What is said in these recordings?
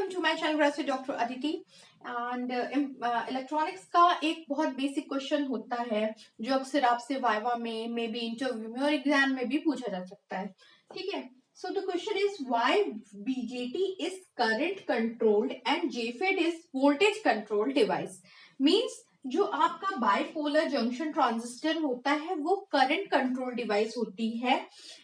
To my channel graduate doctor Aditi. And electronics का एक बहुत बेसिक क्वेश्चन होता है जो अक्सर आपसे वाइवा में, मे बी इंटरव्यू में और एग्जाम में भी पूछा जा सकता है। ठीक है, so the question is why BJT is current controlled and JFET is voltage control device. Means जो आपका बाइपोलर जंक्शन ट्रांजिस्टर होता है वो करंट कंट्रोल डिवाइस होती है,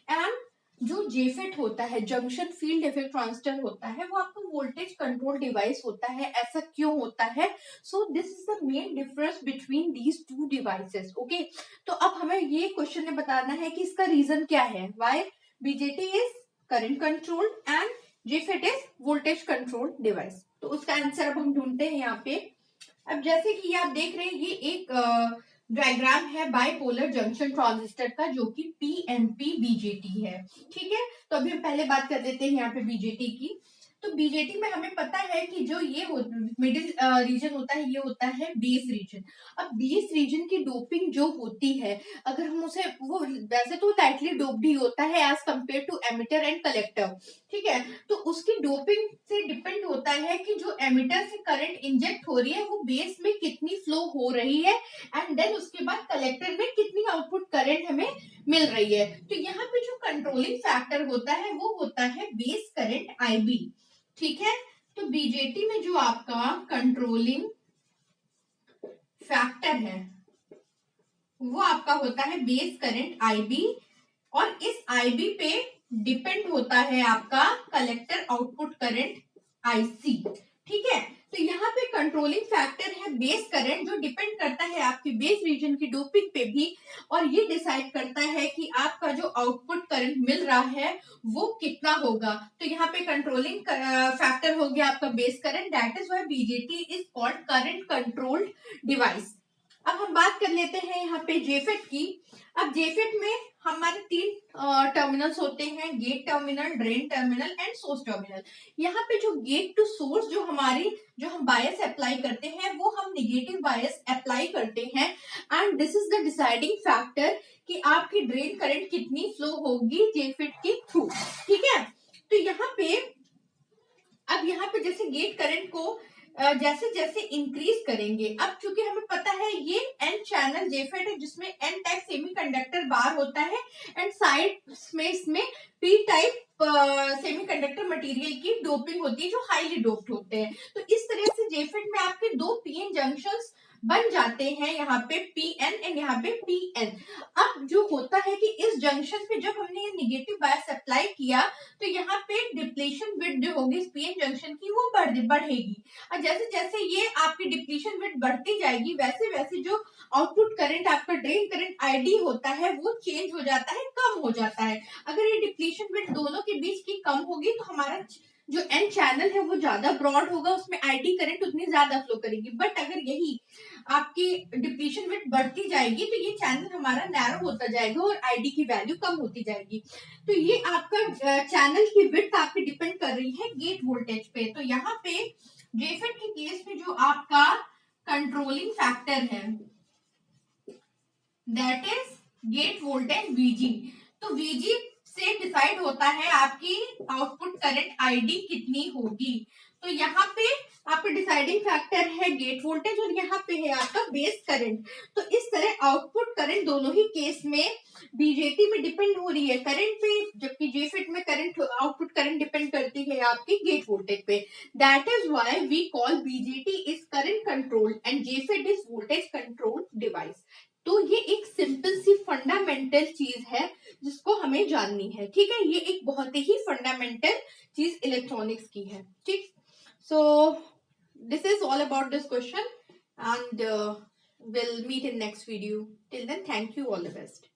एंड जो जेफेट होता है, जंक्शन फील्ड इफेक्ट ट्रांजिस्टर होता है, वो आपका वोल्टेज कंट्रोल डिवाइस होता है। ऐसा क्यों होता है? So this is the main difference between these two devices. Okay, तो अब हमें ये क्वेश्चन में बताना है कि इसका रीजन क्या है, why BJT is current control and JFET is voltage control device. तो उसका आंसर अब हम ढूंढते हैं यहाँ पे। अब जैसे कि आप देख रहे हैं, ये एक डायग्राम है बाइपोलर जंक्शन ट्रांजिस्टर का, जो कि पीएनपी बीजेटी है। ठीक है, तो अभी हम पहले बात कर लेते हैं यहाँ पे बीजेटी की। तो बीजेटी में हमें पता है कि जो ये मिडिल रीजन होता है, ये होता है बेस रीजन। अब बेस रीजन की डोपिंग जो होती है, अगर हम उसे, वो वैसे तो लाइटली डोप्ड ही होता है as compare to emitter and collector. ठीक है, तो उसकी डोपिंग से डिपेंड होता है कि जो एमिटर से करंट इंजेक्ट हो रही है वो बेस में कितनी फ्लो हो रही है, एंड देन उसके बाद कलेक्टर में कितनी आउटपुट करंट हमें मिल रही है। तो यहाँ पे जो कंट्रोलिंग फैक्टर होता है वो होता है बेस करंट आईबी। ठीक है, तो बीजेटी में जो आपका कंट्रोलिंग फैक्टर है वो आपका होता है बेस करंट आईबी, और इस आईबी पे डिपेंड होता है आपका कलेक्टर आउटपुट करंट आईसी। ठीक है, तो यहाँ पे कंट्रोलिंग फैक्टर है बेस करंट, जो डिपेंड करता है आपकी बेस रीजन की डोपिंग पे भी, और ये डिसाइड करता है कि आपका जो आउटपुट करंट मिल रहा है वो कितना होगा। तो यहाँ पे कंट्रोलिंग फैक्टर हो गया आपका base current, that is why BJT is called current controlled device. अब हम बात कर लेते हैं यहाँ पे जेफेट की। अब जेफेट में हमारे तीन टर्मिनल्स होते हैं, gate terminal, drain terminal and source terminal. यहाँ पे जो गेट टू सोर्स जो हम बायस अप्लाई करते हैं वो हम निगेटिव बायस अप्लाई करते हैं, and this is the deciding factor कि आपकी ड्रेन करंट कितनी फ्लो होगी जेफेट के थ्रू। ठीक है, तो यहाँ पे, अब यहाँ पे जैसे गेट करंट को जैसे जैसे इंक्रीज करेंगे, अब चूंकि हमें पता है ये एन चैनल जेफेट है जिसमें एन टाइप सेमीकंडक्टर बार होता है, एंड साइड में इसमें पी टाइप सेमीकंडक्टर मटेरियल की डोपिंग होती है जो हाईली डोप्ड होते हैं। तो इस तरह से जेफेट में आपके दो पीएन जंक्शंस बन जाते हैं, यहाँ पे पीएन एंड यहाँ पे पीएन। अब जो होता है कि इस जंक्शन पे जब हमने ये निगेटिव बायस अप्लाई किया तो यहाँ पे डिप्लीशन विड्थ जो होगी इस पीएन जंक्शन की वो बढ़ेगी, और जैसे जैसे ये आपकी डिप्लीशन विड्थ बढ़ती जाएगी वैसे वैसे जो आउटपुट करंट आपका ड्रेन करंट आईडी होता है वो चेंज हो जाता है, कम हो जाता है। अगर ये डिप्लीशन विड्थ दोनों के बीच की कम होगी तो हमारा जो एन चैनल है वो ज्यादा ब्रॉड होगा, उसमें आईडी करंट उतनी ज्यादा फ्लो करेगी। बट अगर यही आपकी डिप्लीशन विड्थ बढ़ती जाएगी तो ये चैनल हमारा नैरो होता जाएगा और आईडी की वैल्यू कम होती जाएगी। तो ये आपका चैनल की विड्थ आपकी डिपेंड कर रही है गेट वोल्टेज पे। तो यहाँ पे जेफेट के केस में जो आपका कंट्रोलिंग फैक्टर है that is gate voltage VG. तो वीजी से डिसाइड होता है आपकी आउटपुट करंट आईडी कितनी होगी। तो यहाँ पे आपका डिसाइडिंग फैक्टर है गेट वोल्टेज और यहाँ पे है आपका बेस करंट। तो इस तरह आउटपुट करंट दोनों ही केस में बीजेटी में डिपेंड हो रही है करंट पे, जबकि जेफेट में करंट आउटपुट करंट डिपेंड करती है आपकी गेट वोल्टेज पे। That is why we call BJT is current control and JFET is voltage control device. तो ये एक सिंपल सी फंडामेंटल चीज है जिसको हमें जाननी है। ठीक है, ये एक बहुत ही फंडामेंटल चीज इलेक्ट्रॉनिक्स की है। ठीक, so this is all about this question, and we'll meet in next video. Till then, thank you, all the best.